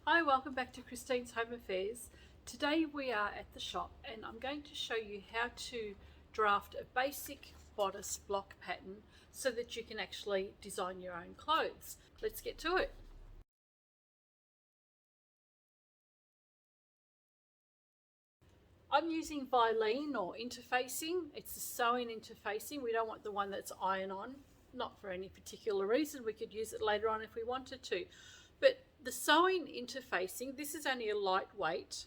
Hi, welcome back to Christine's Home Affairs. Today we are at the shop and I'm going to show you how to draft a basic bodice block pattern so that you can actually design your own clothes. Let's get to it. I'm using Vilene or interfacing. It's the sewing interfacing. We don't want the one that's iron-on, not for any particular reason. We could use it later on if we wanted to. But the sewing interfacing, this is only a lightweight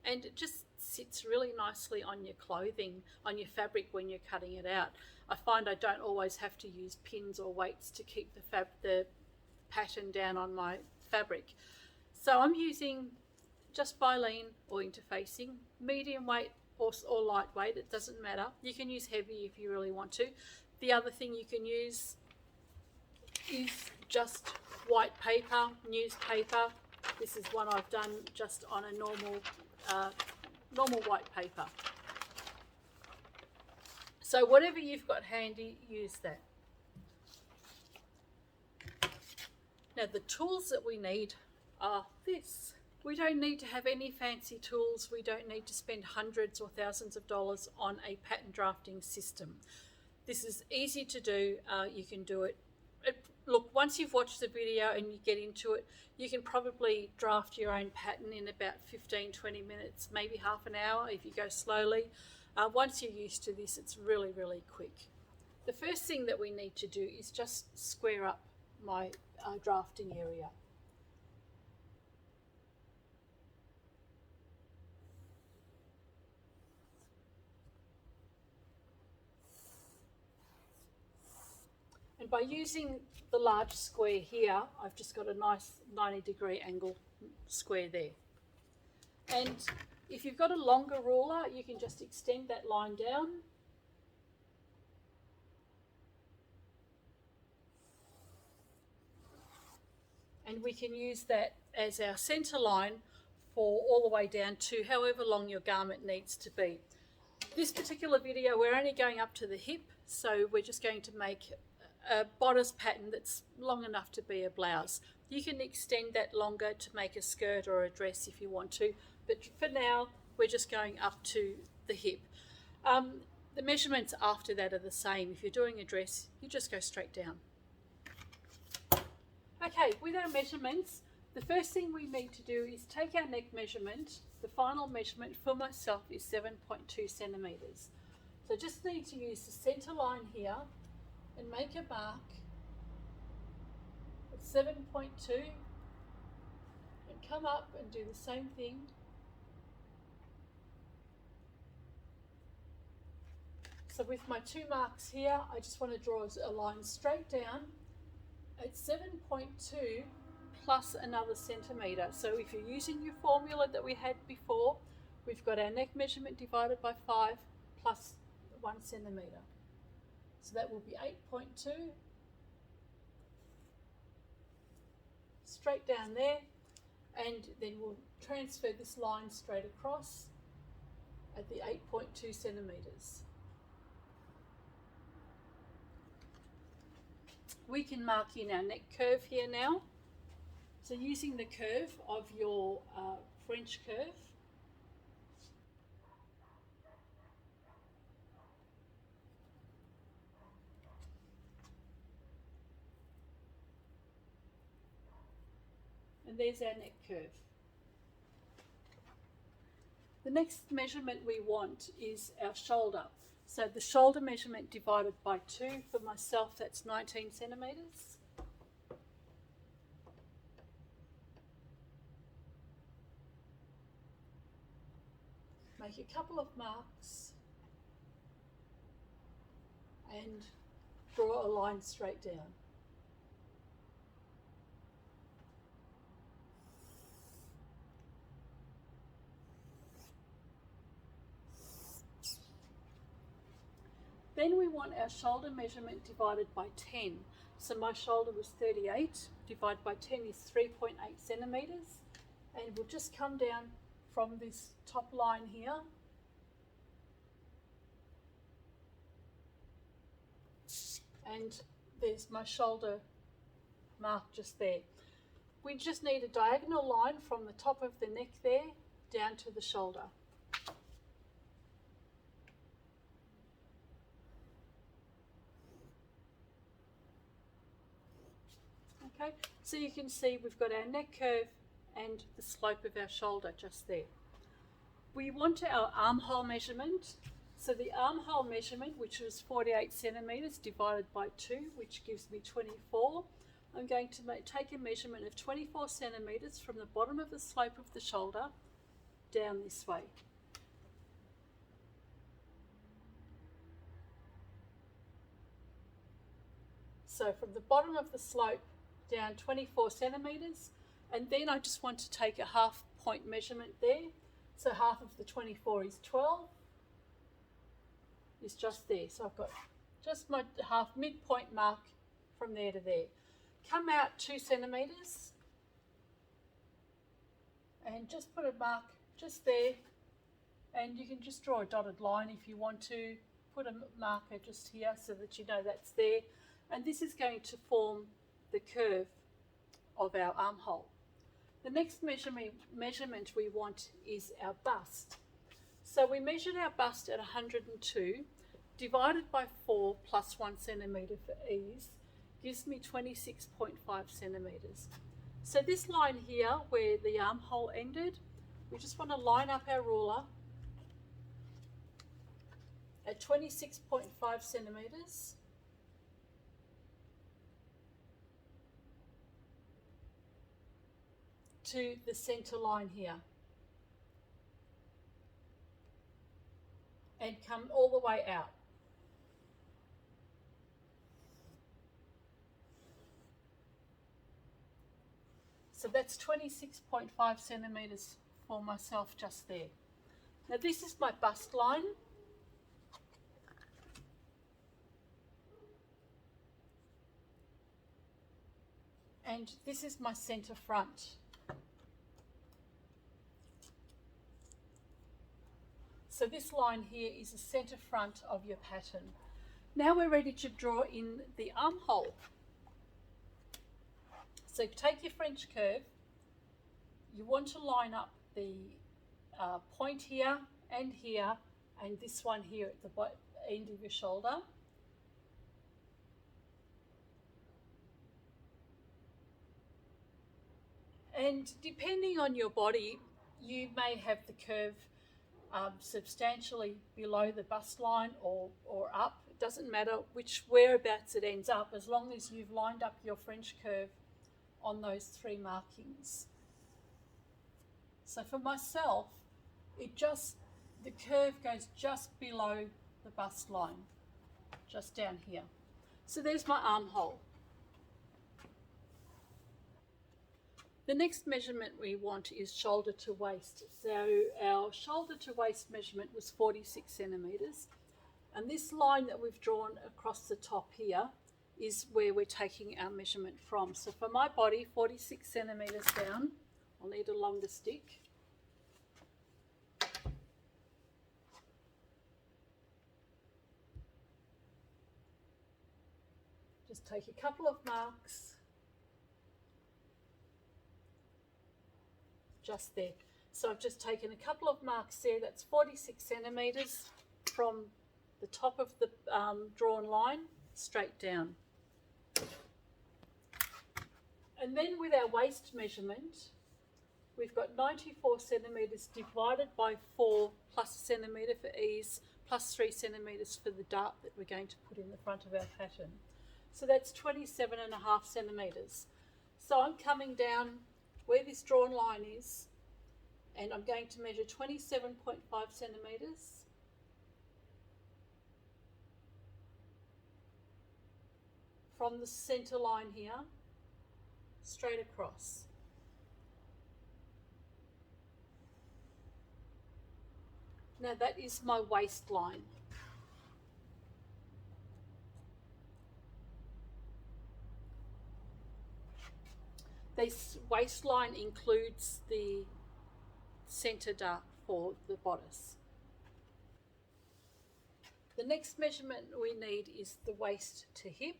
and it just sits really nicely on your clothing, on your fabric when you're cutting it out. I find I don't always have to use pins or weights to keep the pattern down on my fabric. So I'm using just Vilene or interfacing, medium weight or lightweight, it doesn't matter. You can use heavy if you really want to. The other thing you can use is just white paper, newspaper. This is one I've done just on a normal white paper. So whatever you've got handy, use that. Now the tools that we need are this. We don't need to have any fancy tools. We don't need to spend hundreds or thousands of dollars on a pattern drafting system. This is easy to do. You can do it. Look, once you've watched the video and you get into it, you can probably draft your own pattern in about 15-20 minutes, maybe half an hour if you go slowly. Once you're used to this, it's really, really quick. The first thing that we need to do is just square up my drafting area. And by using the large square here, I've just got a nice 90-degree angle square there. And if you've got a longer ruler, you can just extend that line down. And we can use that as our center line for all the way down to however long your garment needs to be. This particular video, we're only going up to the hip, so we're just going to make a bodice pattern that's long enough to be a blouse. You can extend that longer to make a skirt or a dress if you want to, but for now we're just going up to the hip. The measurements after that are the same. If you're doing a dress, you just go straight down. Okay, with our measurements, the first thing we need to do is take our neck measurement. The final measurement for myself is 7.2 centimeters. So just need to use the center line here and make a mark at 7.2 and come up and do the same thing. So with my two marks here, I just want to draw a line straight down at 7.2 plus another centimetre. So if you're using your formula that we had before, we've got our neck measurement divided by 5 plus 1 centimetre. So that will be 8.2, straight down there, and then we'll transfer this line straight across at the 8.2 centimetres. We can mark in our neck curve here now. So using the curve of your French curve, and there's our neck curve. The next measurement we want is our shoulder. So the shoulder measurement divided by 2, for myself that's 19 centimetres. Make a couple of marks and draw a line straight down. Then we want our shoulder measurement divided by 10. So my shoulder was 38, divided by 10 is 3.8 centimetres. And we'll just come down from this top line here. And there's my shoulder mark just there. We just need a diagonal line from the top of the neck there down to the shoulder. Okay, so you can see we've got our neck curve and the slope of our shoulder just there. We want our armhole measurement. So the armhole measurement, which was 48 centimetres divided by 2, which gives me 24. I'm going to take a measurement of 24 centimetres from the bottom of the slope of the shoulder down this way. So from the bottom of the slope down 24 centimetres, and then I just want to take a half point measurement there. So half of the 24 is 12, is just there. So I've got just my half midpoint mark from there to there. Come out 2 centimetres and just put a mark just there, and you can just draw a dotted line if you want to. Put a marker just here so that you know that's there, and this is going to form the curve of our armhole. The next measurement we want is our bust. So we measured our bust at 102, divided by 4 plus 1 centimetre for ease, gives me 26.5 centimetres. So this line here where the armhole ended, we just want to line up our ruler at 26.5 centimetres. To the centre line here, and come all the way out. So that's 26.5 centimetres for myself just there. Now this is my bust line. And this is my centre front. So this line here is the centre front of your pattern. Now we're ready to draw in the armhole. So take your French curve. You want to line up the point here and this one here at the end of your shoulder. And depending on your body, you may have the curve substantially below the bust line or up. It doesn't matter whereabouts it ends up, as long as you've lined up your French curve on those 3 markings. So for myself, the curve goes just below the bust line, just down here. So there's my armhole. The next measurement we want is shoulder to waist. So our shoulder to waist measurement was 46 centimetres, and this line that we've drawn across the top here is where we're taking our measurement from. So for my body, 46 centimetres down, I'll need a longer stick. Just take a couple of marks. Just there. So I've just taken a couple of marks there. That's 46 centimetres from the top of the drawn line straight down. And then with our waist measurement, we've got 94 centimetres divided by 4 plus a centimetre for ease, plus 3 centimetres for the dart that we're going to put in the front of our pattern. So that's 27.5 centimetres. So I'm coming down where this drawn line is, and I'm going to measure 27.5 centimetres. From the centre line here, straight across. Now that is my waistline. This waistline includes the centre dart for the bodice. The next measurement we need is the waist to hip.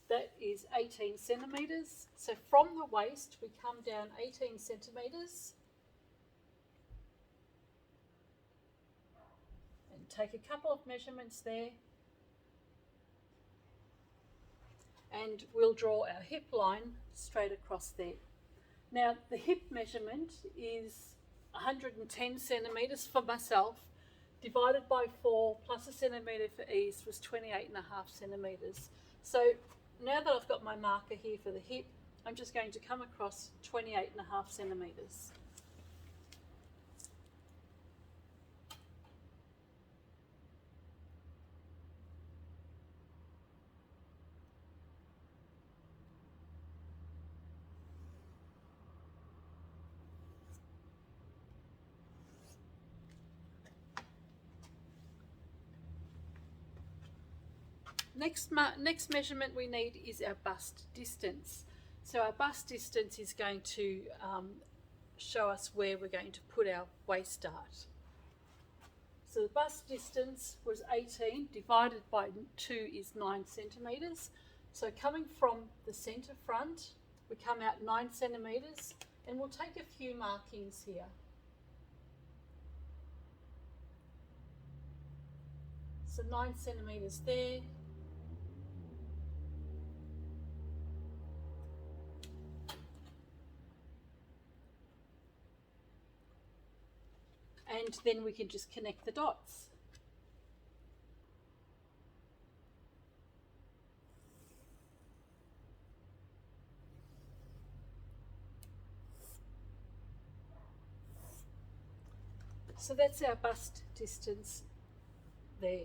that is 18 centimetres. So from the waist we come down 18 centimetres and take a couple of measurements there, and we'll draw our hip line straight across there. Now the hip measurement is 110 centimetres for myself, divided by 4 plus a centimetre for ease was 28.5 centimetres. So now that I've got my marker here for the hip, I'm just going to come across 28.5 centimetres. Next measurement we need is our bust distance. So our bust distance is going to show us where we're going to put our waist dart. So the bust distance was 18, divided by 2 is 9 centimetres. So coming from the centre front, we come out 9 centimetres, and we'll take a few markings here. So 9 centimetres there. And then we can just connect the dots. So that's our bust distance there.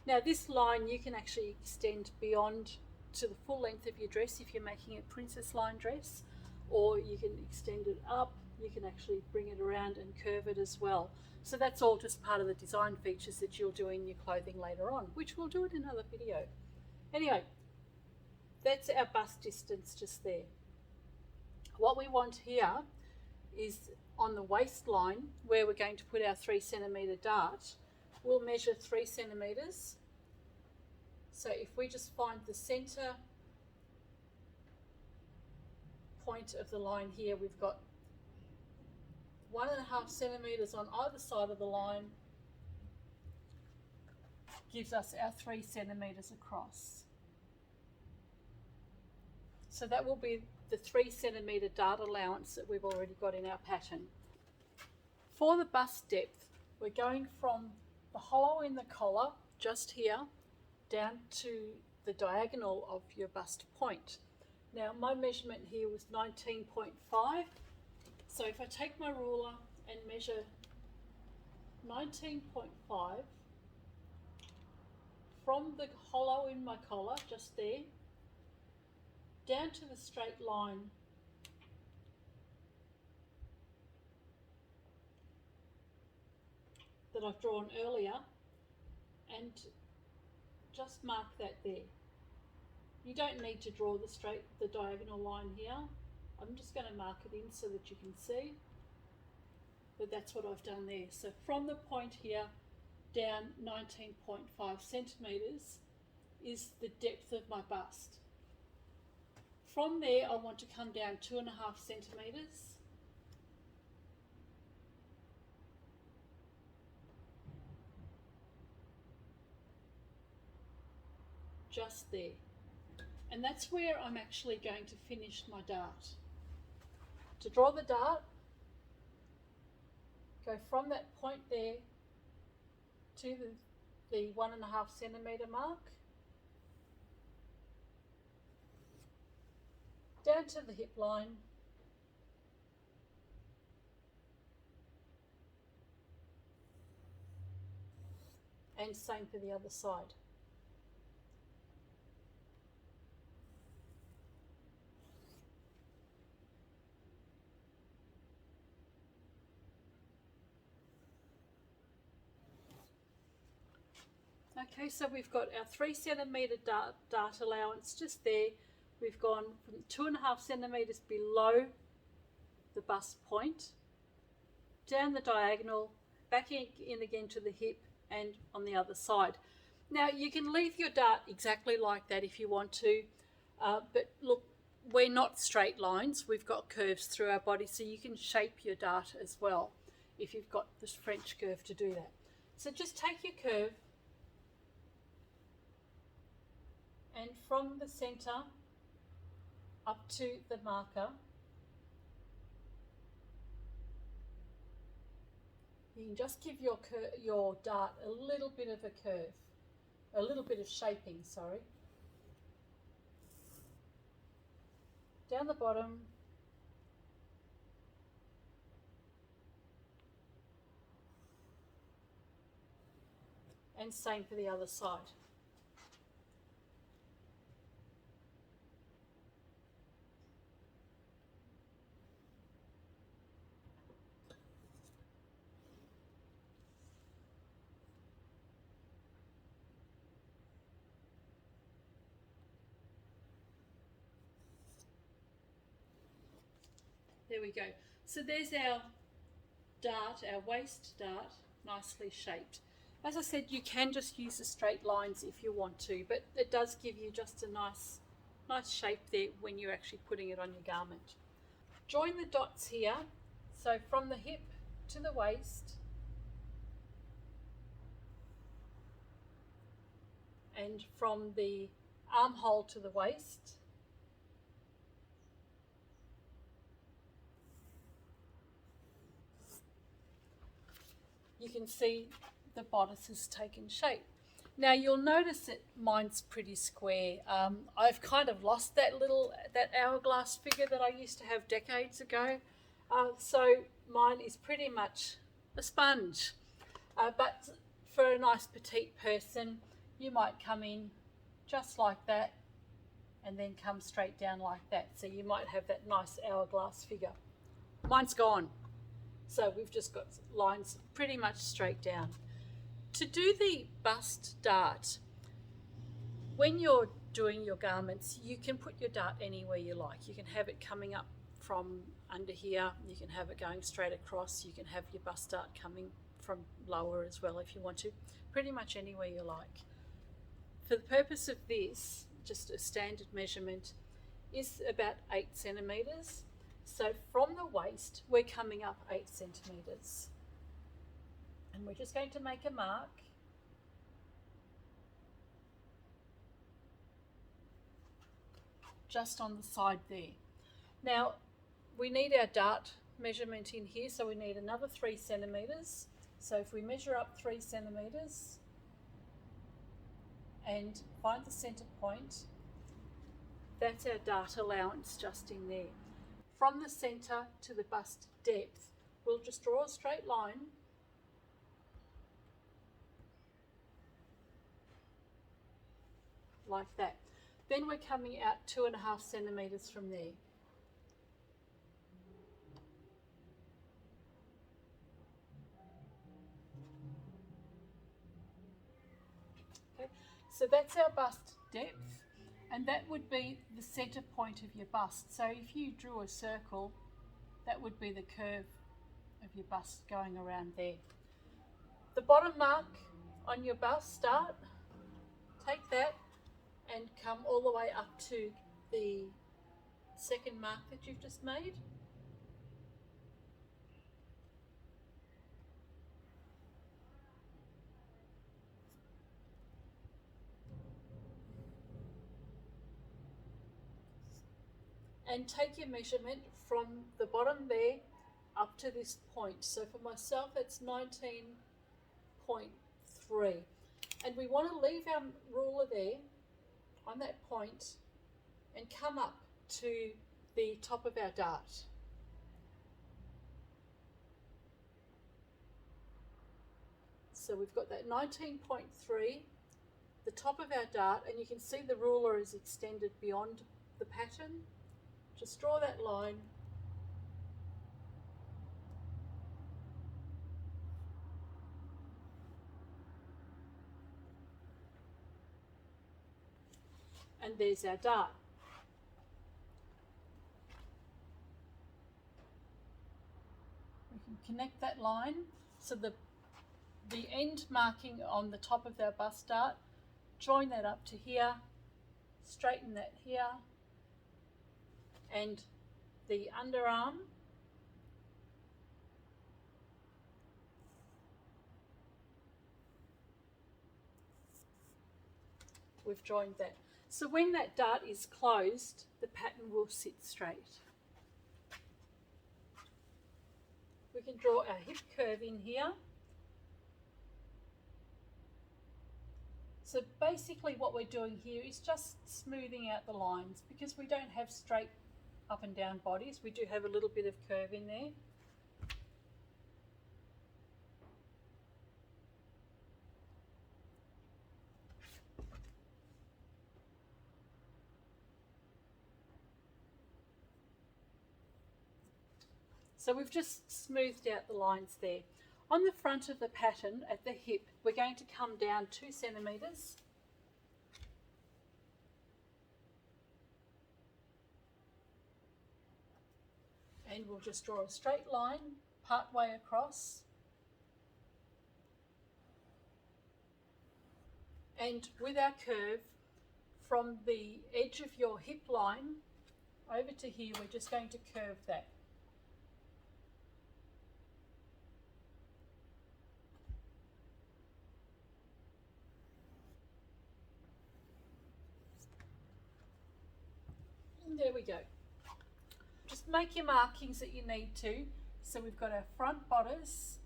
Now this line you can actually extend beyond to the full length of your dress if you're making a princess line dress, or you can extend it up, you can actually bring it around and curve it as well. So that's all just part of the design features that you'll do in your clothing later on, which we'll do in another video. Anyway, that's our bust distance just there. What we want here is on the waistline where we're going to put our 3 centimetre dart, we'll measure 3 centimetres. So if we just find the centre point of the line here, we've got 1.5 centimetres on either side of the line, gives us our 3 centimetres across. So that will be the 3 centimetre dart allowance that we've already got in our pattern. For the bust depth, we're going from the hollow in the collar, just here, down to the diagonal of your bust point. Now my measurement here was 19.5. So if I take my ruler and measure 19.5 from the hollow in my collar, just there, down to the straight line that I've drawn earlier, and just mark that there. You don't need to draw the diagonal line here. I'm just going to mark it in so that you can see, but that's what I've done there. So from the point here down 19.5 centimetres is the depth of my bust. From there I want to come down 2.5 centimetres, just there, and that's where I'm actually going to finish my dart. To draw the dart, go from that point there to the 1.5 centimetre mark, down to the hip line, and same for the other side. Okay, so we've got our 3 centimetre dart allowance just there. We've gone from 2.5 centimetres below the bust point, down the diagonal, back in again to the hip, and on the other side. Now you can leave your dart exactly like that if you want to. But look, we're not straight lines, we've got curves through our body, so you can shape your dart as well if you've got this French curve to do that. So just take your curve and from the centre up to the marker, you can just give your dart a little bit of a curve, a little bit of shaping, sorry. Down the bottom, and same for the other side. There we go. So there's our dart, our waist dart, nicely shaped. As I said, you can just use the straight lines if you want to, but it does give you just a nice shape there when you're actually putting it on your garment. Join the dots here, so from the hip to the waist, and from the armhole to the waist. You can see the bodice has taken shape. Now you'll notice that mine's pretty square. I've kind of lost that hourglass figure that I used to have decades ago. So mine is pretty much a sponge. But for a nice petite person, you might come in just like that and then come straight down like that. So you might have that nice hourglass figure. Mine's gone. So we've just got lines pretty much straight down. To do the bust dart, when you're doing your garments, you can put your dart anywhere you like. You can have it coming up from under here, you can have it going straight across, you can have your bust dart coming from lower as well if you want to, pretty much anywhere you like. For the purpose of this, just a standard measurement is about 8 centimetres. So from the waist, we're coming up 8 centimetres. And we're just going to make a mark. Just on the side there. Now, we need our dart measurement in here, so we need another 3 centimetres. So if we measure up 3 centimetres and find the centre point, that's our dart allowance just in there. From the centre to the bust depth, we'll just draw a straight line like that. Then we're coming out 2.5 centimetres from there. Okay, so that's our bust depth. And that would be the centre point of your bust. So if you drew a circle, that would be the curve of your bust going around there. The bottom mark on your bust dart, take that and come all the way up to the second mark that you've just made. And take your measurement from the bottom there up to this point. So for myself, it's 19.3. And we want to leave our ruler there on that point and come up to the top of our dart. So we've got that 19.3, the top of our dart, and you can see the ruler is extended beyond the pattern. Just draw that line and there's our dart. We can connect that line, so the end marking on the top of our bust dart, join that up to here, straighten that here, and the underarm. We've joined that. So when that dart is closed, the pattern will sit straight. We can draw our hip curve in here. So basically what we're doing here is just smoothing out the lines, because we don't have straight up and down bodies. We do have a little bit of curve in there. So we've just smoothed out the lines there. On the front of the pattern at the hip, we're going to come down 2 centimetres. And we'll just draw a straight line part way across. And with our curve, from the edge of your hip line over to here, we're just going to curve that. And there we go. Just make your markings that you need to. So we've got our front bodice,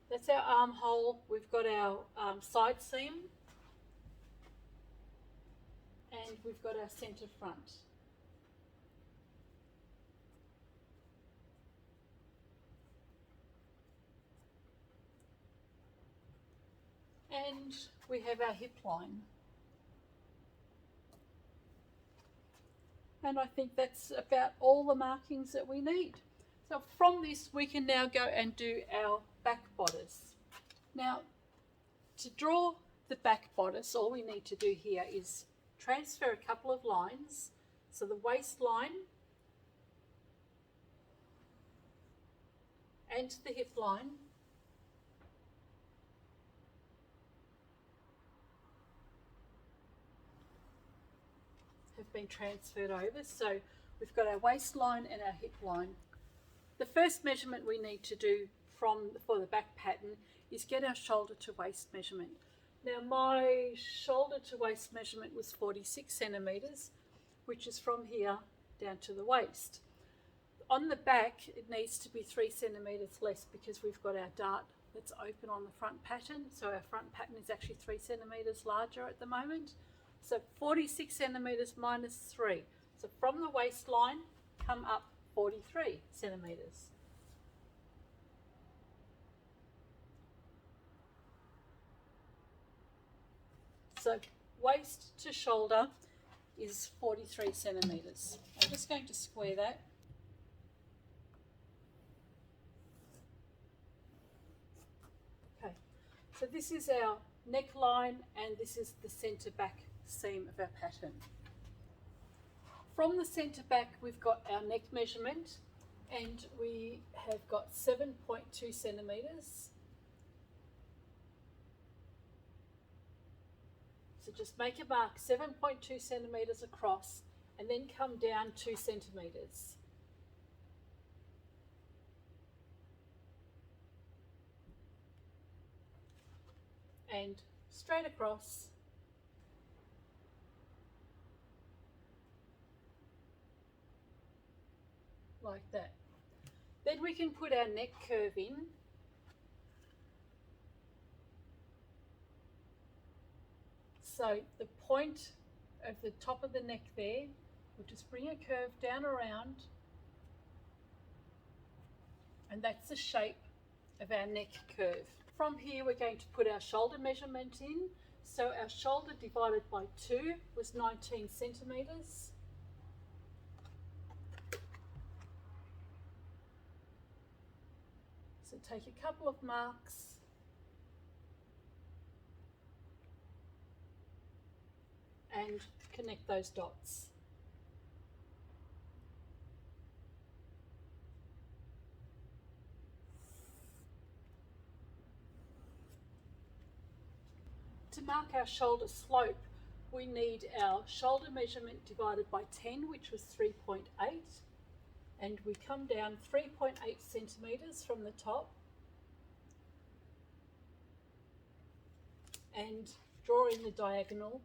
that's our armhole. We've got our side seam, and we've got our centre front. And we have our hip line. And I think that's about all the markings that we need. So from this, we can now go and do our back bodice. Now, to draw the back bodice, all we need to do here is transfer a couple of lines. So the waistline and the hip line. Have been transferred over. So we've got our waistline and our hip line. The first measurement we need to do for the back pattern is get our shoulder to waist measurement. Now my shoulder to waist measurement was 46 centimetres, which is from here down to the waist. On the back, it needs to be 3 centimetres less, because we've got our dart that's open on the front pattern. So our front pattern is actually 3 centimetres larger at the moment. So 46 centimetres minus 3. So from the waistline, come up 43 centimetres. So waist to shoulder is 43 centimetres. I'm just going to square that. Okay, so this is our neckline, and this is the centre back seam of our pattern. From the centre back, we've got our neck measurement, and we have got 7.2 centimetres. So just make a mark 7.2 centimetres across, and then come down 2 centimetres. And straight across. Like that. Then we can put our neck curve in. So the point of the top of the neck there, we'll just bring a curve down around, and that's the shape of our neck curve. From here, we're going to put our shoulder measurement in. So our shoulder divided by 2 was 19 centimetres. So take a couple of marks and connect those dots. to mark our shoulder slope, we need our shoulder measurement divided by 10, which was 3.8, and we come down 3.8 centimetres from the top and draw in the diagonal.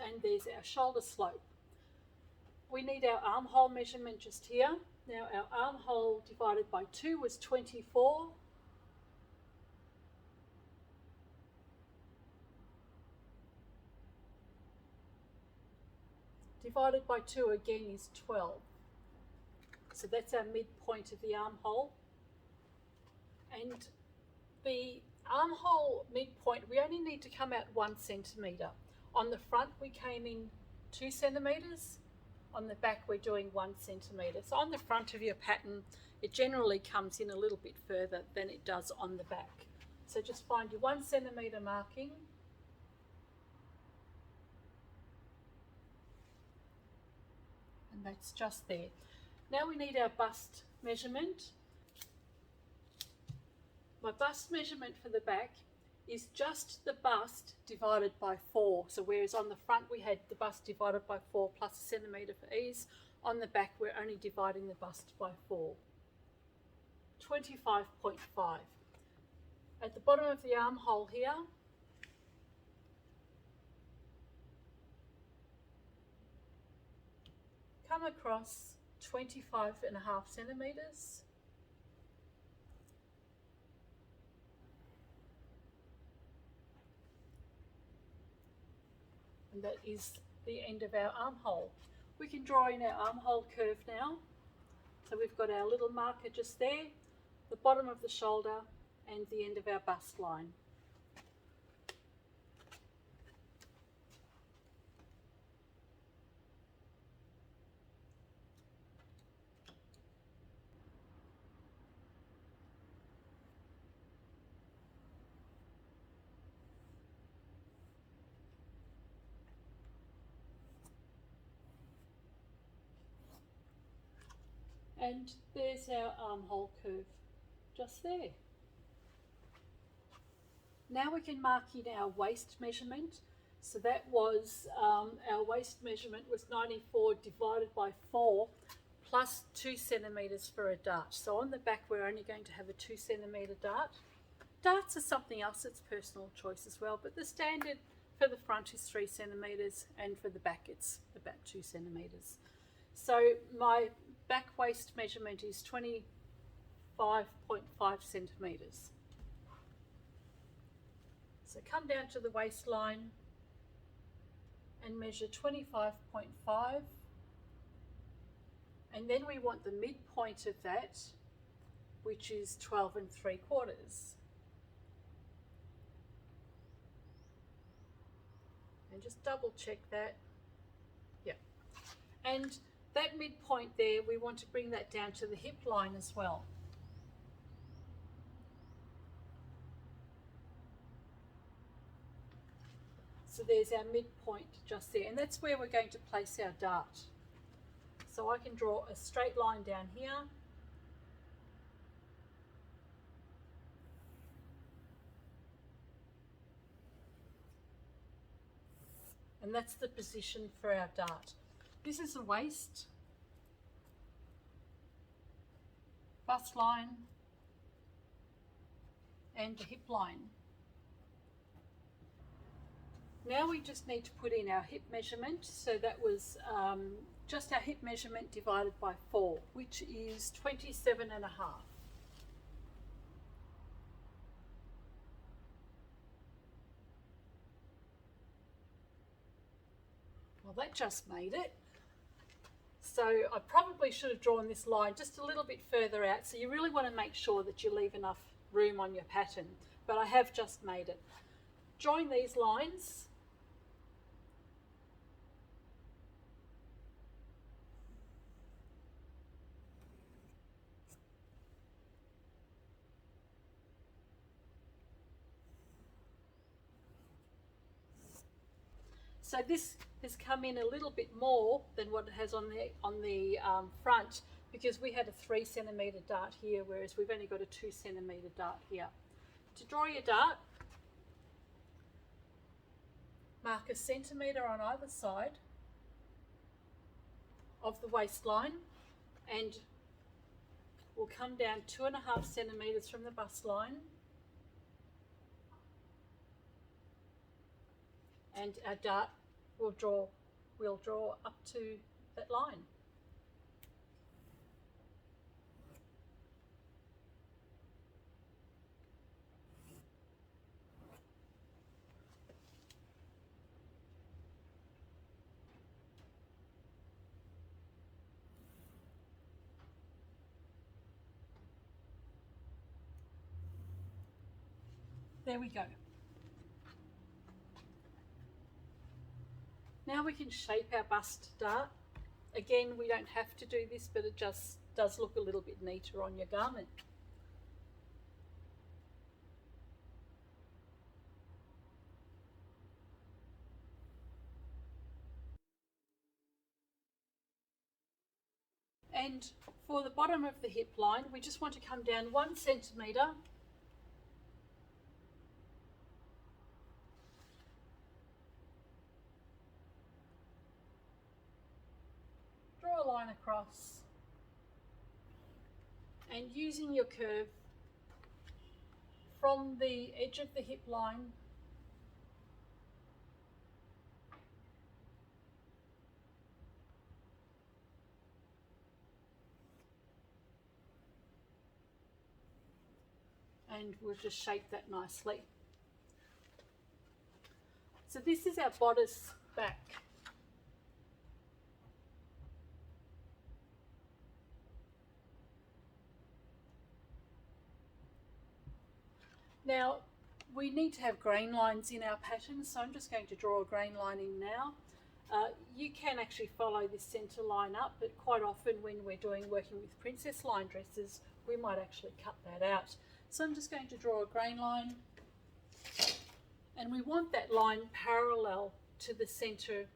And there's our shoulder slope. We need our armhole measurement just here. Now our armhole divided by 2 was 24. Divided by 2 again is 12. So that's our midpoint of the armhole. And the armhole midpoint, we only need to come out 1 centimetre. On the front we came in 2 centimetres, on the back we're doing 1 centimetre. So on the front of your pattern it generally comes in a little bit further than it does on the back. So just find your 1 centimetre marking, and that's just there. Now we need our bust measurement. My bust measurement for the back is just the bust divided by 4. So whereas on the front we had the bust divided by 4 plus a centimetre for ease, on the back we're only dividing the bust by 4. 25.5. At the bottom of the armhole here, come across 25.5 centimetres. And that is the end of our armhole. We can draw in our armhole curve now. So we've got our little marker just there, the bottom of the shoulder and the end of our bust line. And there's our armhole curve just there. Now we can mark in our waist measurement. So that was, our waist measurement was 94 divided by 4 plus 2 centimetres for a dart. So on the back we're only going to have a 2 centimetre dart. Darts are something else, it's personal choice as well, but the standard for the front is 3 centimetres and for the back it's about 2 centimetres. So my back waist measurement is 25.5 centimetres. So come down to the waistline and measure 25.5, and then we want the midpoint of that, which is 12 3/4. And just double check that. Yeah. And that midpoint there, we want to bring that down to the hip line as well. So there's our midpoint just there, and that's where we're going to place our dart. So I can draw a straight line down here. And that's the position for our dart. This is the waist, bust line, and the hip line. Now we just need to put in our hip measurement. So that was just our hip measurement divided by 4, which is 27.5. Well, that just made it. So I probably should have drawn this line just a little bit further out. So you really want to make sure that you leave enough room on your pattern, but I have just made it. Join these lines. So this has come in a little bit more than what it has on the front, because we had a 3 centimetre dart here, whereas we've only got a 2 centimetre dart here. To draw your dart, mark a centimetre on either side of the waistline, and we'll come down 2.5 centimetres from the bust line, and our dart will draw up to that line. There we go. Now we can shape our bust dart. Again, we don't have to do this, but it just does look a little bit neater on your garment. And for the bottom of the hip line, we just want to come down 1 centimetre draw a line across, and using your curve from the edge of the hip line and we'll just shape that nicely. So this is our bodice back. Now we need to have grain lines in our pattern, so I'm just going to draw a grain line in now. You can actually follow this centre line up, but quite often when we're working with princess line dresses, we might actually cut that out. So I'm just going to draw a grain line, and we want that line parallel to the centre,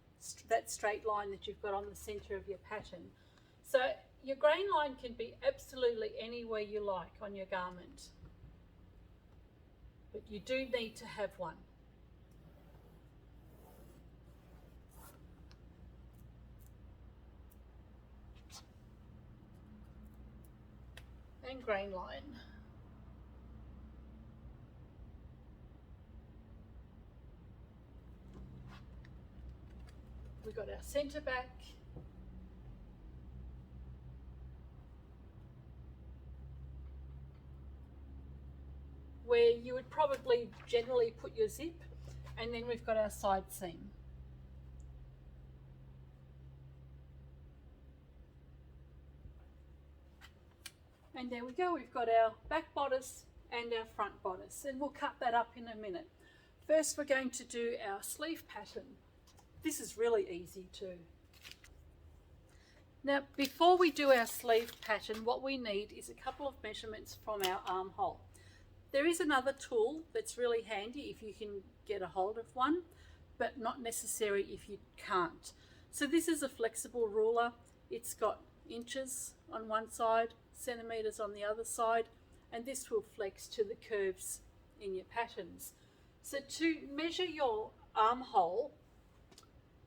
that straight line that you've got on the centre of your pattern. So your grain line can be absolutely anywhere you like on your garment, but you do need to have one. And grain line. We've got our centre back. Where you would probably generally put your zip, and then we've got our side seam. And there we go, we've got our back bodice and our front bodice, and we'll cut that up in a minute. First we're going to do our sleeve pattern. This is really easy too. Now before we do our sleeve pattern, what we need is a couple of measurements from our armhole. There is another tool that's really handy if you can get a hold of one, but not necessary if you can't. So this is a flexible ruler. It's got inches on one side, centimetres on the other side, and this will flex to the curves in your patterns. So to measure your armhole,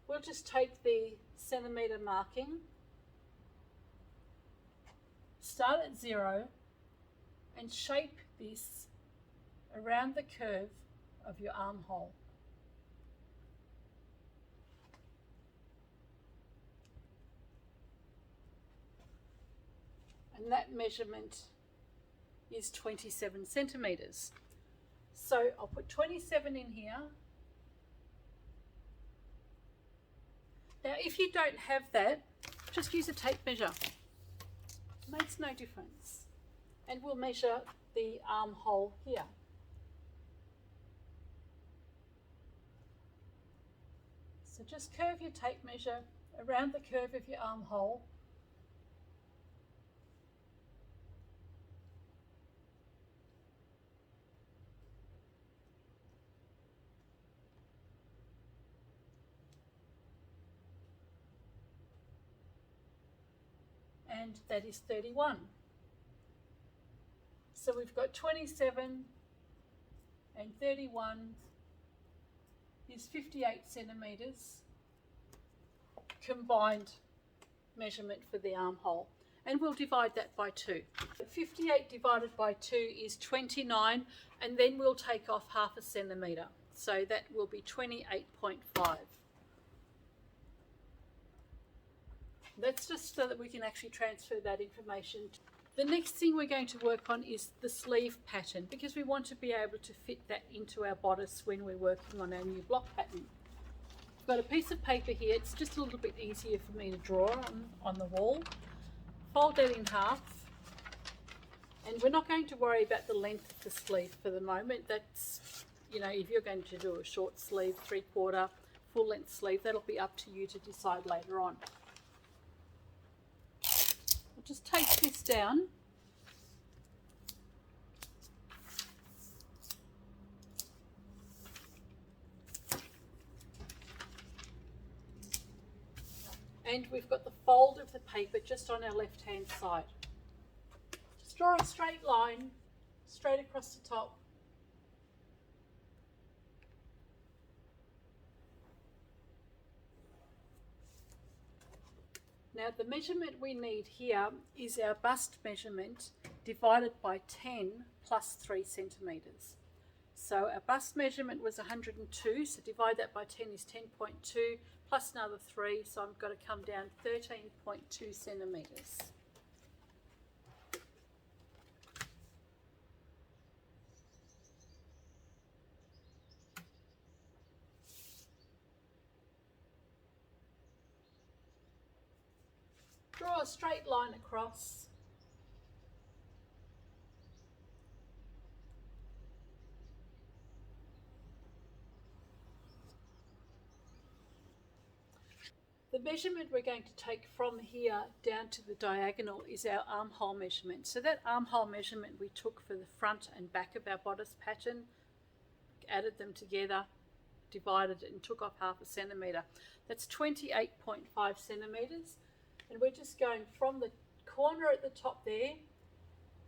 we'll just take the centimetre marking, start at 0, and shape this around the curve of your armhole. And that measurement is 27 centimetres. So I'll put 27 in here. Now if you don't have that, just use a tape measure. It makes no difference. And we'll measure the armhole here. So just curve your tape measure around the curve of your armhole. and that is 31. So we've got 27 and 31 is 58 centimetres combined measurement for the armhole, and we'll divide that by 2. 58 divided by 2 is 29, and then we'll take off half a centimetre, so that will be 28.5. That's just so that we can actually transfer that information. The next thing we're going to work on is the sleeve pattern, because we want to be able to fit that into our bodice when we're working on our new block pattern. I've got a piece of paper here. It's just a little bit easier for me to draw on the wall. Fold that in half, and we're not going to worry about the length of the sleeve for the moment. That's, you know, if you're going to do a short sleeve, 3/4, full length sleeve, that'll be up to you to decide later on. I'll just take this down. And we've got the fold of the paper just on our left hand side. Just draw a straight line straight across the top. Now the measurement we need here is our bust measurement divided by 10 plus 3 centimetres. So our bust measurement was 102, so divide that by 10 is 10.2 plus another 3, so I've got to come down 13.2 centimetres. Draw a straight line across. The measurement we're going to take from here down to the diagonal is our armhole measurement. So that armhole measurement we took for the front and back of our bodice pattern, added them together, divided it and took off half a centimetre. That's 28.5 centimetres. And we're just going from the corner at the top there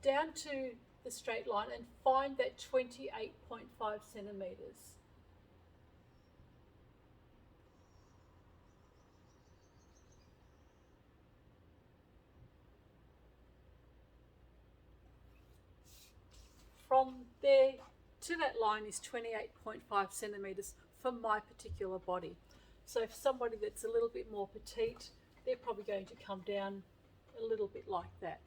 down to the straight line and find that 28.5 centimetres. From there to that line is 28.5 centimetres for my particular body. So for somebody that's a little bit more petite, they're probably going to come down a little bit like that.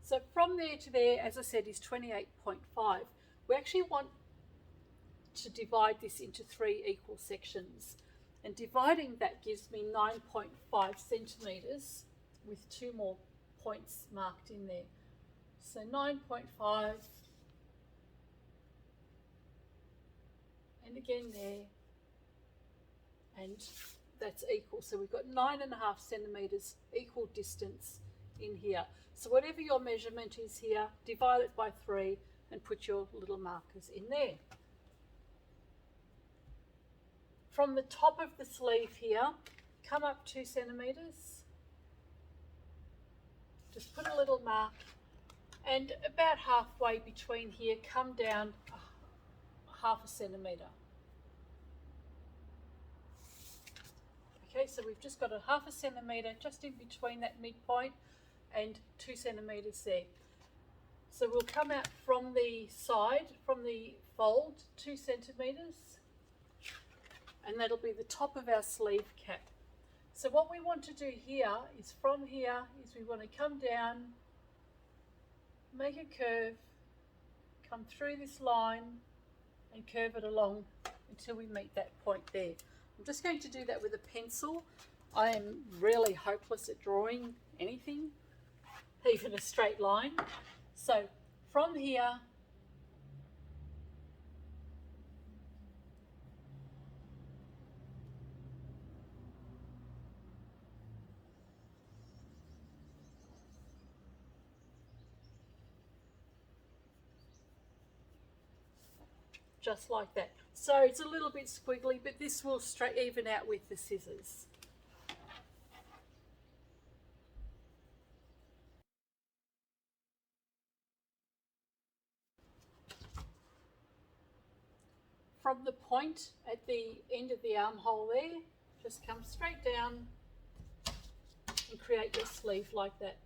So from there to there, as I said, is 28.5. We actually want to divide this into 3 equal sections. And dividing that gives me 9.5 centimetres with 2 more points marked in there. So 9.5, and again there, and that's equal. So we've got 9.5 centimetres equal distance in here. So whatever your measurement is here, divide it by 3 and put your little markers in there. From the top of the sleeve here, come up 2 centimetres. Just put a little mark, and about halfway between here, come down half a centimetre. Okay, so we've just got a half a centimetre just in between that midpoint and 2 centimetres there. So we'll come out from the side, from the fold, 2 centimetres, and that'll be the top of our sleeve cap. So what we want to do here is from here is we want to come down, make a curve, come through this line and curve it along until we meet that point there. I'm just going to do that with a pencil. I am really hopeless at drawing anything, even a straight line. So from here, just like that. So it's a little bit squiggly, but this will even out with the scissors. from the point at the end of the armhole there, just come straight down and create your sleeve like that.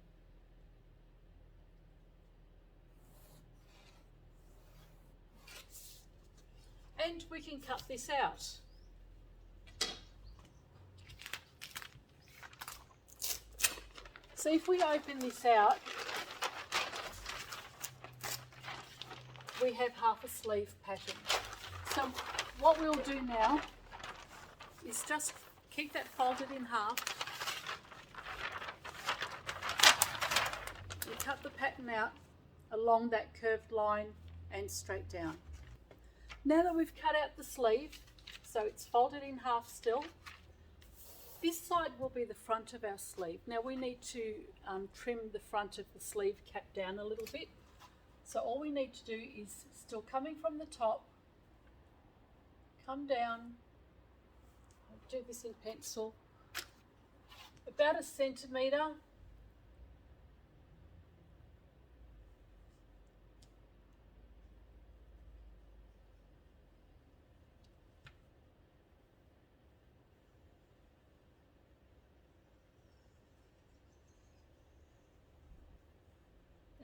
And we can cut this out. So if we open this out, we have half a sleeve pattern. So what we'll do now is just keep that folded in half. You cut the pattern out along that curved line and straight down. Now that we've cut out the sleeve, so it's folded in half still, this side will be the front of our sleeve. Now we need to trim the front of the sleeve cap down a little bit. So all we need to do is, still coming from the top, come down, I'll do this in pencil, about 1 centimetre,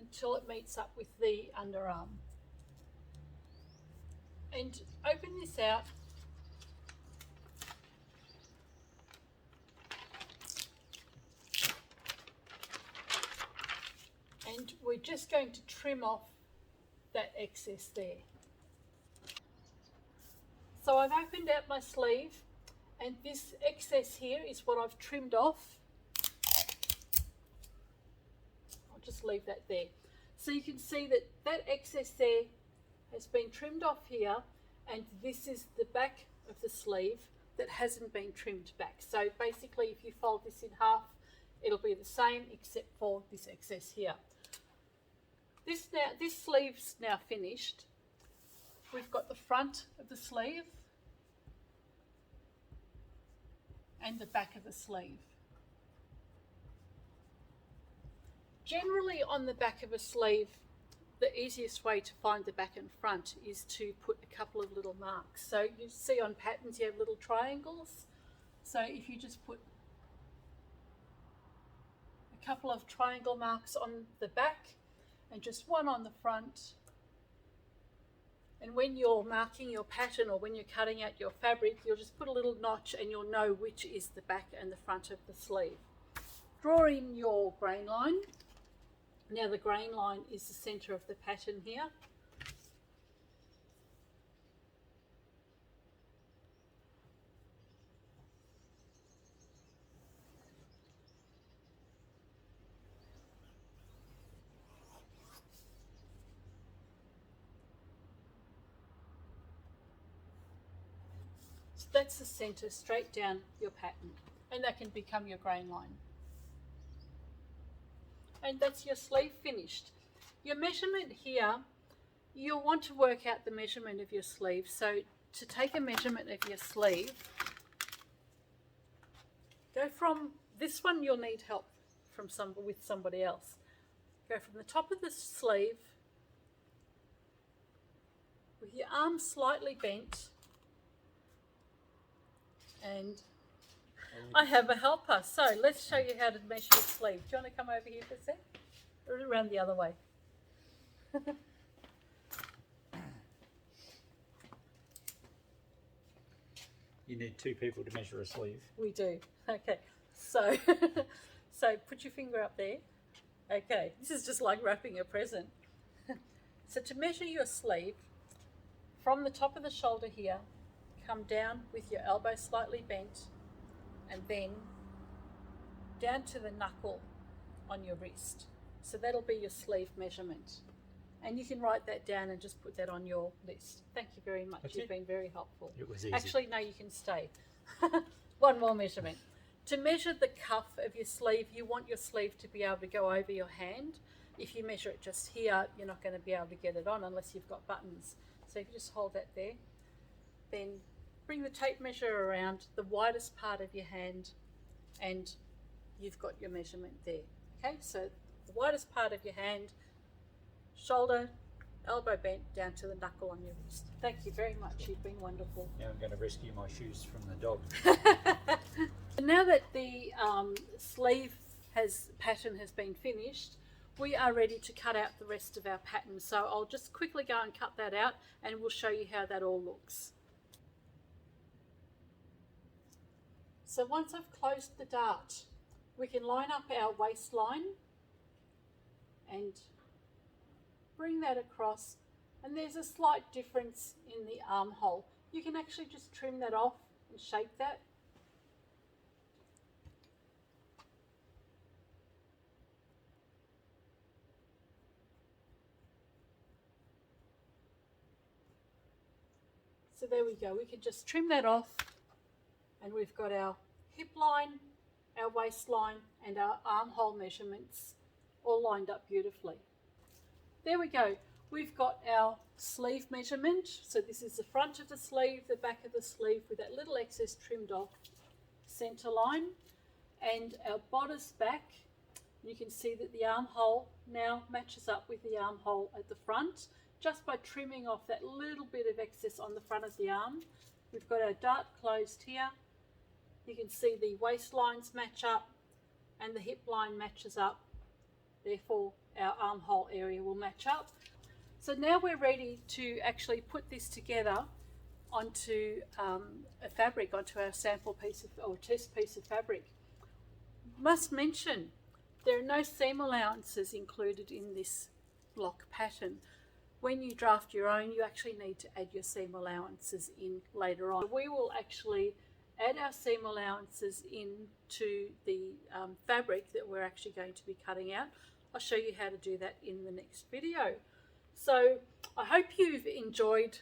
until it meets up with the underarm. And open this out. And we're just going to trim off that excess there. So I've opened out my sleeve, and this excess here is what I've trimmed off. I'll just leave that there. So you can see that that excess there has been trimmed off here, and this is the back of the sleeve that hasn't been trimmed back. So basically if you fold this in half, it'll be the same except for this excess here. This sleeve's now finished. We've got the front of the sleeve and the back of the sleeve. Generally on the back of a sleeve, the easiest way to find the back and front is to put a couple of little marks. So you see on patterns you have little triangles. So if you just put a couple of triangle marks on the back and just one on the front, and when you're marking your pattern or when you're cutting out your fabric, you'll just put a little notch and you'll know which is the back and the front of the sleeve. Draw in your grain line. Now the grain line is the centre of the pattern here. So that's the centre straight down your pattern, and that can become your grain line. And that's your sleeve finished. Your measurement here, you'll want to work out the measurement of your sleeve. So to take a measurement of your sleeve, go from this one, you'll need help from with somebody else. Go from the top of the sleeve with your arm slightly bent, and I have a helper. So let's show you how to measure your sleeve. Do you want to come over here for a sec? Or around the other way? You need 2 people to measure a sleeve. We do. Okay. So, so put your finger up there. Okay. This is just like wrapping a present. So to measure your sleeve, from the top of the shoulder here, come down with your elbow slightly bent, and then down to the knuckle on your wrist. So that'll be your sleeve measurement. And you can write that down and just put that on your list. Thank you very much. You've been very helpful. It was easy. Actually, no, you can stay. One more measurement. To measure the cuff of your sleeve, you want your sleeve to be able to go over your hand. If you measure it just here, you're not going to be able to get it on unless you've got buttons. So if you just hold that there, then bring the tape measure around the widest part of your hand, and you've got your measurement there. Okay, so the widest part of your hand, shoulder, elbow bent down to the knuckle on your wrist. Thank you very much. You've been wonderful. Now I'm going to rescue my shoes from the dog. Now that the sleeve pattern has been finished, we are ready to cut out the rest of our pattern. So I'll just quickly go and cut that out and we'll show you how that all looks. So once I've closed the dart, we can line up our waistline and bring that across, and there's a slight difference in the armhole. You can actually just trim that off and shape that. So there we go, we can just trim that off and we've got our hip line, our waistline and our armhole measurements all lined up beautifully. There we go, we've got our sleeve measurement. So this is the front of the sleeve, the back of the sleeve with that little excess trimmed off centre line, and our bodice back. You can see that the armhole now matches up with the armhole at the front just by trimming off that little bit of excess on the front of the arm. We've got our dart closed here. You can see the waistlines match up and the hip line matches up. Therefore, our armhole area will match up. So now we're ready to actually put this together onto a fabric, onto our sample piece of, or test piece of fabric. Must mention, there are no seam allowances included in this block pattern. When you draft your own, you actually need to add your seam allowances in later on. We will actually add our seam allowances into the fabric that we're actually going to be cutting out. I'll show you how to do that in the next video. So I hope you've enjoyed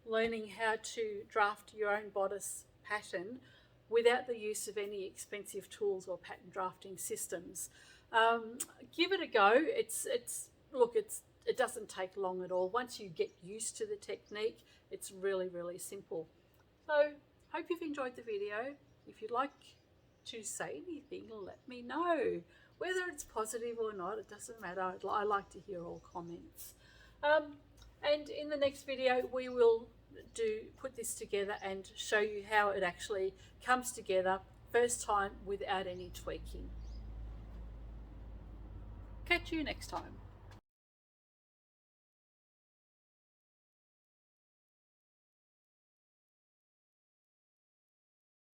learning how to draft your own bodice pattern without the use of any expensive tools or pattern drafting systems. Give it a go. It doesn't take long at all. Once you get used to the technique, it's really, really simple. So hope you've enjoyed the video. If you'd like to say anything, let me know. Whether it's positive or not, it doesn't matter. I like to hear all comments. And in the next video, we will put this together and show you how it actually comes together first time without any tweaking. Catch you next time.